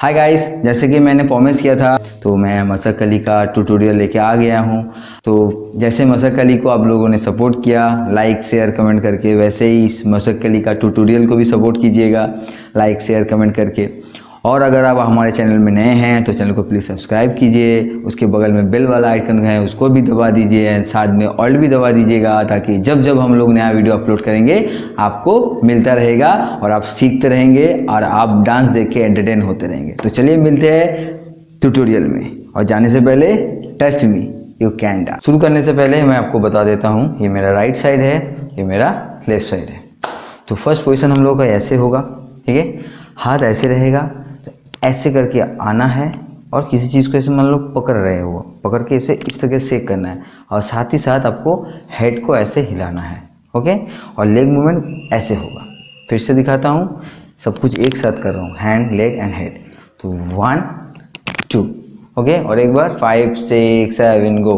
Hi guys, जैसे कि मैंने प्रॉमिस किया था तो मैं मसक अली का ट्यूटोरियल लेके आ गया हूँ। तो जैसे मसक अली को आप लोगों ने सपोर्ट किया लाइक शेयर कमेंट करके, वैसे ही इस मसक अली का ट्यूटोरियल को भी सपोर्ट कीजिएगा लाइक शेयर कमेंट करके। और अगर आप हमारे चैनल में नए हैं तो चैनल को प्लीज़ सब्सक्राइब कीजिए, उसके बगल में बेल वाला आइकन है उसको भी दबा दीजिए, साथ में ऑल भी दबा दीजिएगा, ताकि जब जब हम लोग नया वीडियो अपलोड करेंगे आपको मिलता रहेगा और आप सीखते रहेंगे और आप डांस देख के एंटरटेन होते रहेंगे। तो चलिए मिलते हैं ट्यूटोरियल में, और जाने से पहले test me you can dance. शुरू करने से पहले मैं आपको बता देता हूँ, ये मेरा राइट साइड है, ये मेरा लेफ्ट साइड है। तो फर्स्ट पोजीशन हम लोग का ऐसे होगा, ठीक है, हाथ ऐसे रहेगा, ऐसे करके आना है और किसी चीज़ को ऐसे मान लो पकड़ रहे हो, पकड़ के इसे इस तरह से करना है, और साथ ही साथ आपको हेड को ऐसे हिलाना है, ओके। और लेग मूवमेंट ऐसे होगा। फिर से दिखाता हूँ, सब कुछ एक साथ कर रहा हूँ, हैंड लेग एंड हेड। तो 1 2, ओके। और एक बार 5 6 7 गो,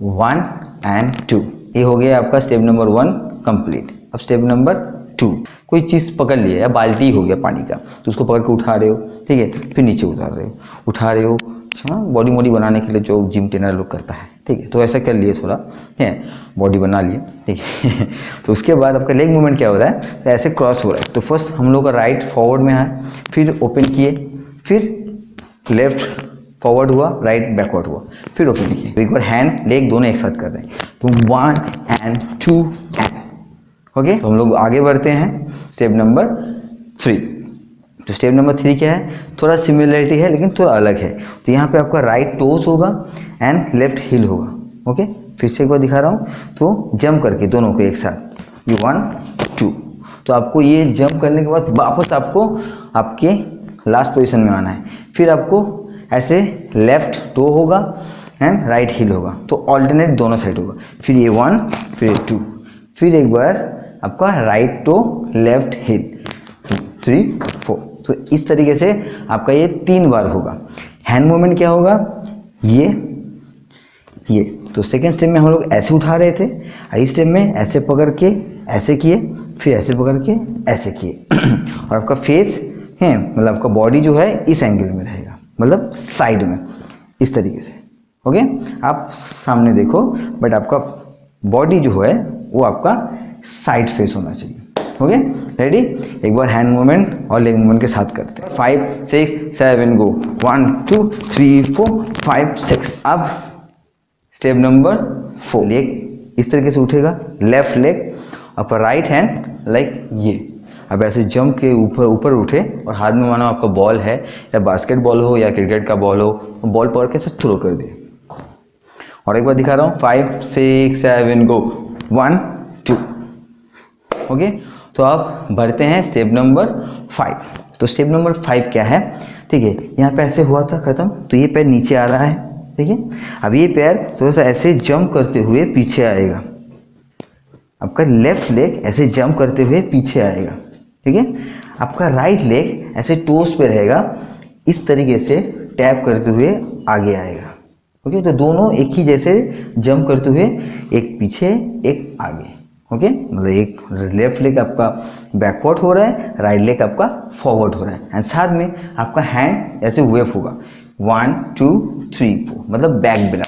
1 एंड 2। ये हो गया आपका स्टेप नंबर 1 कंप्लीट। अब स्टेप नंबर 2, कोई चीज़ पकड़ लिया या बाल्टी हो गया पानी का, तो उसको पकड़ के उठा रहे हो, ठीक है, फिर नीचे उतार रहे हो, उठा रहे हो, बॉडी मोडी बनाने के लिए जो जिम ट्रेनर लोग करता है, ठीक है। तो ऐसा कर लिए, थोड़ा है बॉडी बना लिए, ठीक है। तो उसके बाद आपका लेग मूवमेंट क्या हो रहा है, तो ऐसे क्रॉस हो रहा है। तो फर्स्ट हम लोग का राइट फॉरवर्ड में है, फिर ओपन किए, फिर लेफ्ट फॉरवर्ड हुआ, राइट बैकवर्ड हुआ, फिर ओपन किए। तो एक बार हैंड लेग दोनों एक साथ कर रहे हैं। तो 1 एंड 2 एंड, ओके। तो हम लोग आगे बढ़ते हैं स्टेप नंबर 3। तो स्टेप नंबर 3 क्या है, थोड़ा सिमिलरिटी है लेकिन थोड़ा अलग है। तो यहाँ पे आपका राइट टोस होगा एंड लेफ्ट हील होगा, ओके। फिर से एक बार दिखा रहा हूँ, तो जंप करके दोनों को एक साथ, ये 1 2। तो आपको ये जंप करने के बाद वापस आपको आपके लास्ट पोजीशन में आना है। फिर आपको ऐसे लेफ्ट टो होगा एंड राइट हील होगा, तो ऑल्टरनेट दोनों साइड होगा। फिर ये 1, फिर ये 2, फिर एक बार आपका राइट टो लेफ्ट हील, 3 4। तो इस तरीके से आपका ये 3 बार होगा। हैंड मूवमेंट क्या होगा, ये तो सेकेंड स्टेप में हम लोग ऐसे उठा रहे थे, इस स्टेप में ऐसे पकड़ के ऐसे किए, फिर ऐसे पकड़ के ऐसे किए। और आपका फेस है, मतलब आपका बॉडी जो है इस एंगल में रहेगा, मतलब साइड में, इस तरीके से, ओके। आप सामने देखो, बट आपका बॉडी जो है वो आपका साइड फेस होना चाहिए, ओके। रेडी, एक बार हैंड मूवमेंट और लेग मूवमेंट के साथ करते हैं। 5 6 7 गो, 1 2 3 4 5 6। अब स्टेप नंबर 4, लेग इस तरीके से उठेगा, left leg upper right hand like ये। अब ऐसे जंप के ऊपर ऊपर उठे और हाथ में मानो आपका बॉल है, या बास्केटबॉल हो या क्रिकेट का बॉल हो, बॉल पकड़ के थ्रो कर दिए। और एक बार दिखा रहा हूँ, 5 6 7 गो, 1 2, ओके। तो आप बढ़ते हैं स्टेप नंबर 5। तो स्टेप नंबर 5 क्या है, ठीक है, यहाँ पे ऐसे हुआ था खत्म, तो ये पैर नीचे आ रहा है, ठीक है। अब ये पैर थोड़ा सा ऐसे जंप करते हुए पीछे आएगा, आपका लेफ्ट लेग ऐसे जंप करते हुए पीछे आएगा, ठीक है। आपका राइट लेग ऐसे टोस पे रहेगा, इस तरीके से टैप करते हुए आगे आएगा, ओके। तो दोनों एक ही जैसे जंप करते हुए, एक पीछे एक आगे, ओके। मतलब एक लेफ्ट लेग आपका बैकवर्ड हो रहा है, राइट लेग आपका फॉरवर्ड हो रहा है, एंड साथ में आपका हैंड ऐसे वेव होगा, 1 2 3 4, मतलब बैक बिना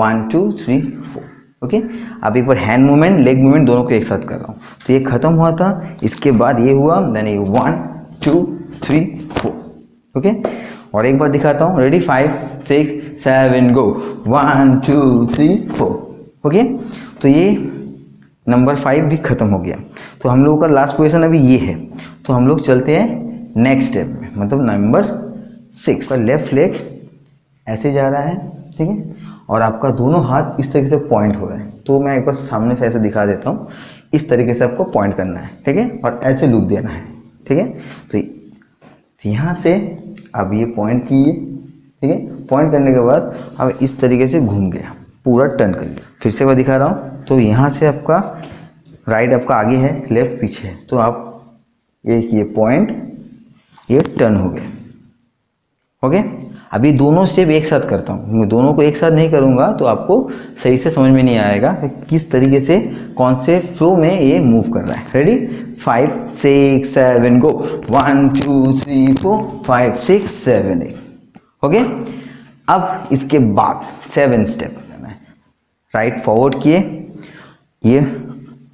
1 2 3 4, ओके। अब एक बार हैंड मूवमेंट लेग मूवमेंट दोनों को एक साथ कर रहा हूँ। तो ये खत्म हुआ था, इसके बाद ये हुआ, यानी 1 2 3 4, ओके। और एक बार दिखाता हूँ, रेडी, 5 6 7 गो, 1 2 3 4, ओके। तो ये नंबर 5 भी खत्म हो गया। तो हम लोगों का लास्ट पोजीशन अभी ये है। तो हम लोग चलते हैं नेक्स्ट स्टेप में, मतलब नंबर 6 का लेफ्ट लेग ऐसे जा रहा है, ठीक है, और आपका दोनों हाथ इस तरीके से पॉइंट हो रहा है। तो मैं एक बार सामने से ऐसे दिखा देता हूँ, इस तरीके से आपको पॉइंट करना है, ठीक है, और ऐसे लूप देना है, ठीक है। तो यहाँ से अब ये पॉइंट किए, ठीक है, पॉइंट करने के बाद अब इस तरीके से घूम गया, पूरा टर्न कर लिया। फिर से मैं दिखा रहा हूँ, तो यहाँ से आपका राइट आपका आगे है, लेफ्ट पीछे है, तो आप एक ये पॉइंट, ये टर्न हो गया, ओके। अभी दोनों स्टेप एक साथ करता हूँ, मैं दोनों को एक साथ नहीं करूँगा तो आपको सही से समझ में नहीं आएगा कि किस तरीके से कौन से फ्लो में ये मूव कर रहा है। रेडी, 5 6 7 गो 1 2 3 4 5 6 7 8। ओके, अब इसके बाद 7 स्टेप राइट फॉरवर्ड किए, ये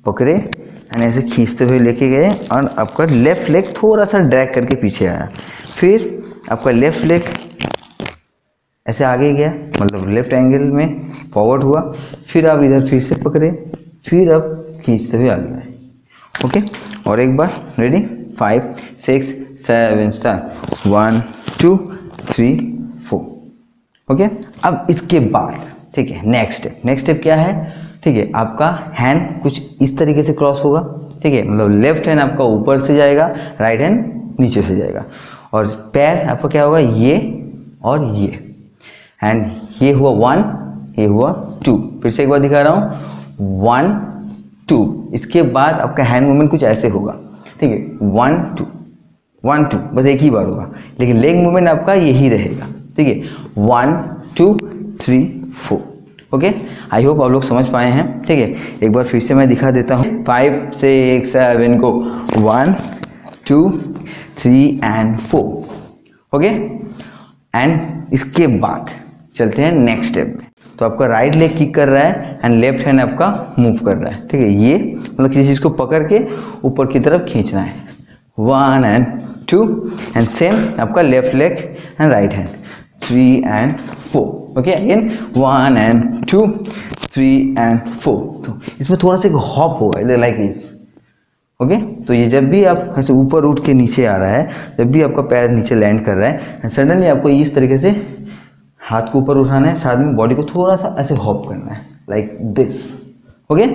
पकड़े एंड ऐसे खींचते हुए लेके गए और आपका लेफ्ट लेग थोड़ा सा ड्रैग करके पीछे आया, फिर आपका लेफ्ट लेग ऐसे आगे गया, मतलब लेफ्ट एंगल में फॉरवर्ड हुआ, फिर आप इधर फिर से पकड़े, फिर आप खींचते हुए आगे आए। ओके, और एक बार रेडी 5 6 7 स्टार्ट 1 2 3 4। ओके, अब इसके बाद ठीक है नेक्स्ट स्टेप क्या है, ठीक है आपका हैंड कुछ इस तरीके से क्रॉस होगा, ठीक है मतलब लेफ्ट हैंड आपका ऊपर से जाएगा, राइट हैंड नीचे से जाएगा, और पैर आपका क्या होगा ये और ये, एंड ये हुआ 1 ये हुआ 2। फिर से एक बार दिखा रहा हूँ 1 2, इसके बाद आपका हैंड मूवमेंट कुछ ऐसे होगा, ठीक है 1 2 1 2 बस एक ही बार होगा, लेकिन लेग मूवमेंट आपका यही रहेगा, ठीक है 1 2 3 4। ओके, आई होप आप लोग समझ पाए हैं, ठीक है एक बार फिर से मैं दिखा देता हूँ 5 6 7 को 1 2 3 एंड 4। ओके, एंड इसके बाद चलते हैं नेक्स्ट स्टेप में। तो आपका राइट लेग किक कर रहा है एंड लेफ्ट हैंड आपका मूव कर रहा है, ठीक है ये मतलब किसी चीज़ को पकड़ के ऊपर की तरफ खींचना है 1 एंड 2 एंड सेम आपका left leg and right hand 3 and 4। Okay, again 1 and 2 3 and 4। तो इसमें थोड़ा सा एक हॉप होगा लाइक दिस। ओके, तो ये जब भी आप ऐसे ऊपर उठ के नीचे आ रहा है, जब भी आपका पैर नीचे लैंड कर रहा है, सडनली आपको इस तरीके से हाथ को ऊपर उठाना है, साथ में बॉडी को थोड़ा सा ऐसे हॉप करना है लाइक दिस। ओके,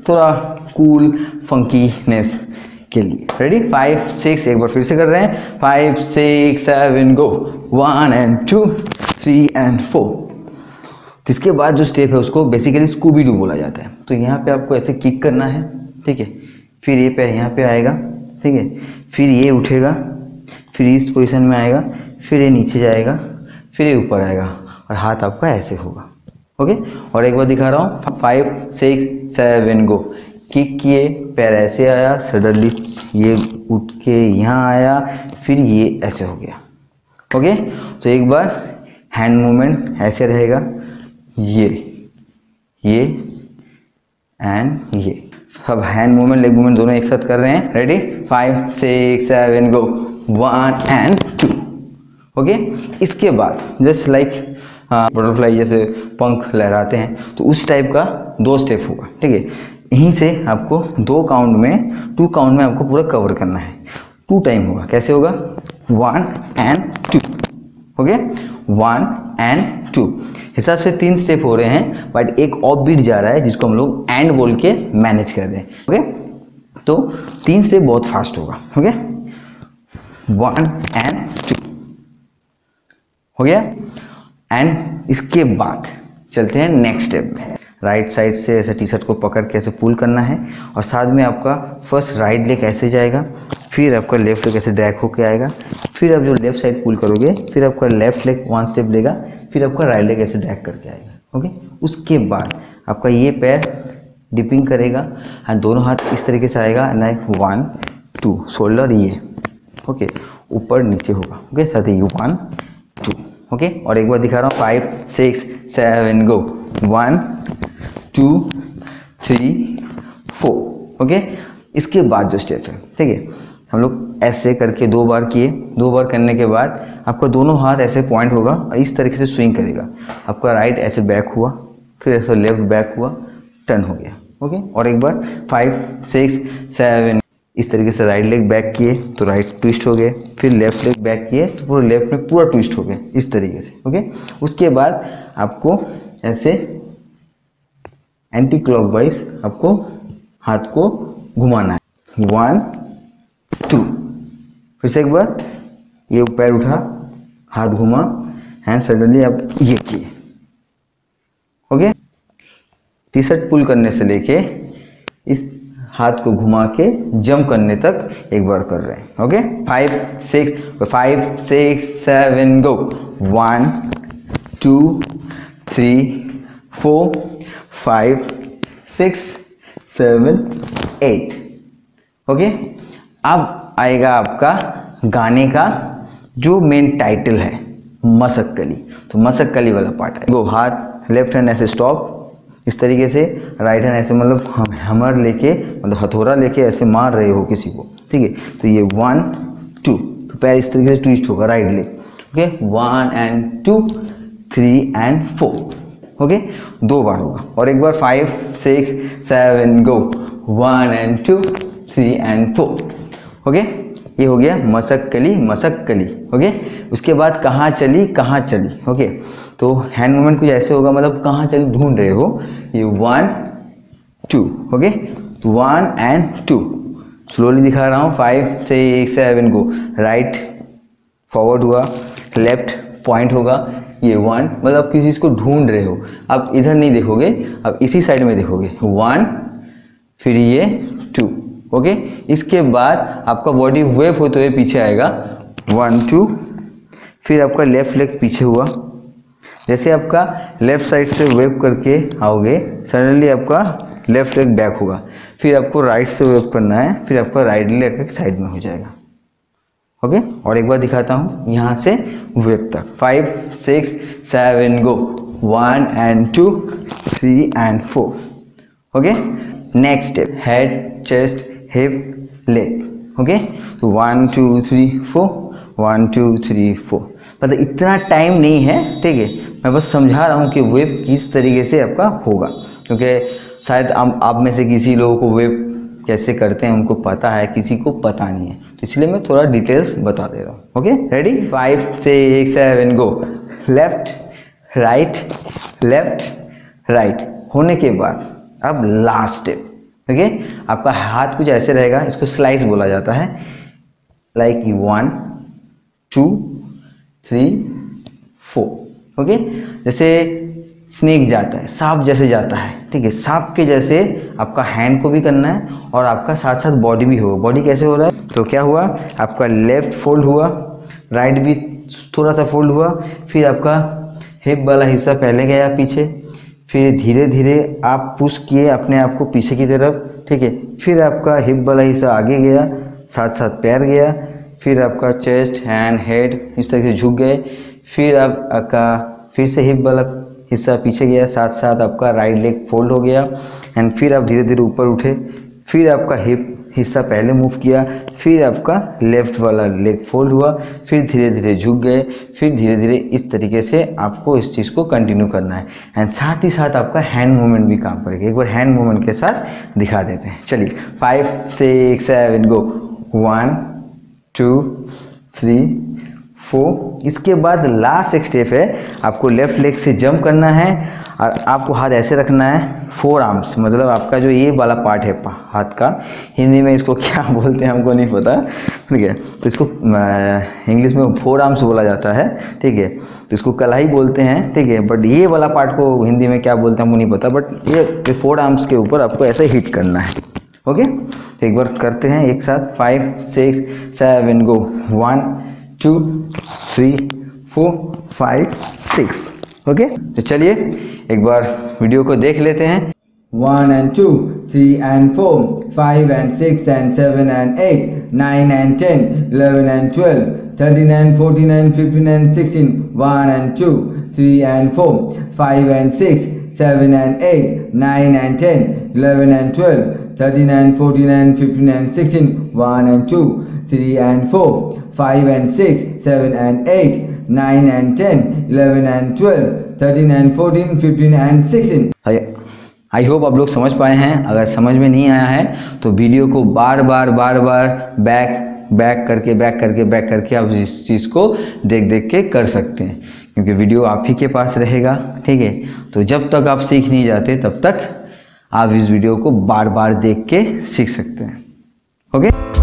थोड़ा कूल फंकीनेस के लिए। रेडी 5 6 एक बार फिर से कर रहे हैं 5 6 7 गो 1 एंड 2 3 एंड 4। इसके बाद जो स्टेप है उसको बेसिकली स्कूबी डू बोला जाता है। तो यहाँ पे आपको ऐसे किक करना है, ठीक है, फिर ये पैर यहाँ पे आएगा, ठीक है, फिर ये उठेगा, फिर इस पोजीशन में आएगा, फिर ये नीचे जाएगा, फिर ये ऊपर आएगा और हाथ आपका ऐसे होगा। ओके, और एक बार दिखा रहा हूँ 5 6 7 गो, किक किए, पैर ऐसे आया, सडनली ये उठ के यहाँ आया, फिर ये ऐसे हो गया। ओके, तो एक बार हैंड मूवमेंट ऐसे रहेगा, ये एंड ये, अब हैंड मूवमेंट लेग मूवमेंट दोनों एक साथ कर रहे हैं। Ready 5 6 7 go 1 and 2। ओके, इसके बाद जस्ट लाइक बटरफ्लाई जैसे पंख लहराते हैं, तो उस टाइप का 2 स्टेप होगा, ठीक है। यहीं से आपको 2 काउंट में आपको पूरा कवर करना है। 2 टाइम होगा, कैसे होगा 1 एंड 2। ओके, 1 एंड 2 हिसाब से 3 स्टेप हो रहे हैं, बट एक ऑफ बीट जा रहा है जिसको हम लोग एंड बोल के मैनेज कर रहे हैं। ओके, तो 3 स्टेप बहुत फास्ट होगा। ओके, 1 एंड 2 हो गया। एंड इसके बाद चलते हैं नेक्स्ट स्टेप में। राइट साइड से ऐसे टी शर्ट को पकड़ के ऐसे पुल करना है, और साथ में आपका फर्स्ट राइट लेग ऐसे जाएगा, फिर आपका लेफ्ट लेग ऐसे ड्रैग होके आएगा, फिर आप जो लेफ्ट साइड पुल करोगे, फिर आपका लेफ्ट लेग 1 स्टेप लेगा, फिर आपका राइट लेग ऐसे ड्रैग करके आएगा। ओके, उसके बाद आपका ये पैर डिपिंग करेगा एंड दोनों हाथ इस तरीके से आएगा, लाइक 1 2 शोल्डर ये, ओके, ऊपर नीचे होगा। ओके, साथ ही 1 2। ओके, और एक बार दिखा रहा हूँ 5 6 7 गो 1 2 3 4। ओके, इसके बाद जो स्टेप है, ठीक है, हम लोग ऐसे करके 2 बार किए। 2 बार करने के बाद आपका दोनों हाथ ऐसे पॉइंट होगा और इस तरीके से स्विंग करेगा। आपका राइट ऐसे बैक हुआ, फिर ऐसे लेफ्ट बैक हुआ, टर्न हो गया। ओके, और एक बार 5 6 7 इस तरीके से राइट लेग बैक किए तो राइट ट्विस्ट हो गए, फिर लेफ्ट लेग बैक किए तो पूरा लेफ्ट में पूरा ट्विस्ट हो गए इस तरीके से। ओके, उसके बाद आपको ऐसे एंटी क्लॉकवाइज आपको हाथ को घुमाना है 1 2। फिर से एक बार ये पैर उठा, हाथ घुमा, हैंड सडनली आप ये किए। ओके, टी शर्ट पुल करने से लेके इस हाथ को घुमा के जंप करने तक एक बार कर रहे हैं। ओके, 5 6 7 गो 1 2 3 4 5 6 7 8। ओके, अब आएगा आपका गाने का जो मेन टाइटल है, मसक्कली। तो मसक्कली वाला पार्ट है। वो हाथ लेफ्ट हैंड ऐसे स्टॉप इस तरीके से, राइट हैंड ऐसे मतलब हैमर लेके मतलब हथौड़ा लेके ऐसे मार रहे हो किसी को, ठीक है। तो ये 1 2, तो पैर इस तरीके से ट्विस्ट होगा right leg, okay. 1 and 2 3 and 4, okay. 2 बार होगा और एक बार 5 6 7 गो, 1 and 2 3 and 4, ओके। ये हो गया मसक्कली मसक्कली, ओके। उसके बाद कहाँ चली कहाँ चली, ओके। तो हैंड मूवमेंट कुछ ऐसे होगा, मतलब कहाँ चली ढूंढ रहे हो, ये 1 2, ओके। 1 and 2 स्लोली दिखा रहा हूँ, 5 6 7 गो, राइट फॉरवर्ड हुआ, लेफ्ट पॉइंट होगा, ये 1 मतलब किसी चीज़ को ढूंढ रहे हो। अब इधर नहीं देखोगे, अब इसी साइड में देखोगे, 1 फिर ये 2, ओके। इसके बाद आपका बॉडी वेव होते हुए पीछे आएगा, 1 2, फिर आपका लेफ्ट लेग पीछे हुआ। जैसे आपका लेफ्ट साइड से वेव करके आओगे, सडनली आपका लेफ्ट लेग बैक होगा, फिर आपको राइट से वेव करना है, फिर आपका राइट लेग साइड में हो जाएगा, ओके। और एक बार दिखाता हूँ यहाँ से वेव तक, 5 6 7 गो, 1 and 2 3 and 4, okay. Next step, head chest hip leg, okay. तो 1 2 3 4, 1 2 3 4, मतलब इतना टाइम नहीं है, ठीक है। मैं बस समझा रहा हूँ कि वेव किस तरीके से आपका होगा, क्योंकि शायद आप में से किसी लोगों को वेव कैसे करते हैं उनको पता है, किसी को पता नहीं है, तो इसलिए मैं थोड़ा डिटेल्स बता दे रहा हूँ, ओके। रेडी, 5 6 7 गो, लेफ्ट राइट होने के बाद अब लास्ट स्टेप, ओके। आपका हाथ कुछ ऐसे रहेगा, इसको स्लाइस बोला जाता है, लाइक 1 2 3 4, ओके। जैसे स्नेक जाता है, सांप जैसे जाता है, ठीक है। सांप के जैसे आपका हैंड को भी करना है और आपका साथ साथ बॉडी भी होगा। बॉडी कैसे हो रहा है, तो क्या हुआ, आपका लेफ्ट फोल्ड हुआ, राइट भी थोड़ा सा फोल्ड हुआ, फिर आपका हिप वाला हिस्सा पहले गया पीछे, फिर धीरे धीरे आप पुश किए अपने आप को पीछे की तरफ, ठीक है। फिर आपका हिप वाला हिस्सा आगे गया, साथ साथ पैर गया, फिर आपका चेस्ट हैंड हेड इस तरह से झुक गए, फिर आपका फिर से हिप वाला हिस्सा पीछे गया, साथ साथ आपका राइट लेग फोल्ड हो गया, एंड फिर आप धीरे धीरे ऊपर उठे, फिर आपका हिप हिस्सा पहले मूव किया, फिर आपका लेफ्ट वाला लेग फोल्ड हुआ, फिर धीरे धीरे झुक गए, फिर धीरे धीरे इस तरीके से आपको इस चीज़ को कंटिन्यू करना है। एंड साथ ही साथ आपका हैंड मूवमेंट भी काम करेगा। एक बार हैंड मूवमेंट के साथ दिखा देते हैं, चलिए 5 6 7 गो, 1 2 3 4। इसके बाद लास्ट एक स्टेप है, आपको लेफ्ट लेग से जंप करना है और आपको हाथ ऐसे रखना है, 4 आर्म्स, मतलब आपका जो ये वाला पार्ट है हाथ का, हिंदी में इसको क्या बोलते हैं हमको नहीं पता, ठीक है। तो इसको इंग्लिश में 4 आर्म्स बोला जाता है, ठीक है। तो इसको कलाई बोलते हैं, ठीक है। बट ये वाला पार्ट को हिंदी में क्या बोलते हैं हमको नहीं पता, बट ये 4 आर्म्स के ऊपर आपको ऐसे हिट करना है, ओके। तो एक बार करते हैं एक साथ, 5 6 7 गो, 1 2 3 4 5 6, ओके। तो चलिए एक बार वीडियो को देख लेते हैं। 1 and 2 3 and 4 5 and 6 and 7 and 8 9 and 10 11 and 12 13 and 14 and 15 and 16 1 and 2 3 and 4 5 and 6 7 and 8 9 and 10 11 and 12 13 and 14 and 15 and 16 1 and 2 3 and 4 5 and 6 7 and 8 9 and 10 11 and 12 13 and 14 15 and 16। I hope आप लोग समझ पाए हैं। अगर समझ में नहीं आया है तो वीडियो को बार बार बैक करके आप इस चीज़ को देख के कर सकते हैं, क्योंकि वीडियो आप ही के पास रहेगा, ठीक है। तो जब तक आप सीख नहीं जाते तब तक आप इस वीडियो को बार बार देख के सीख सकते हैं, ओके।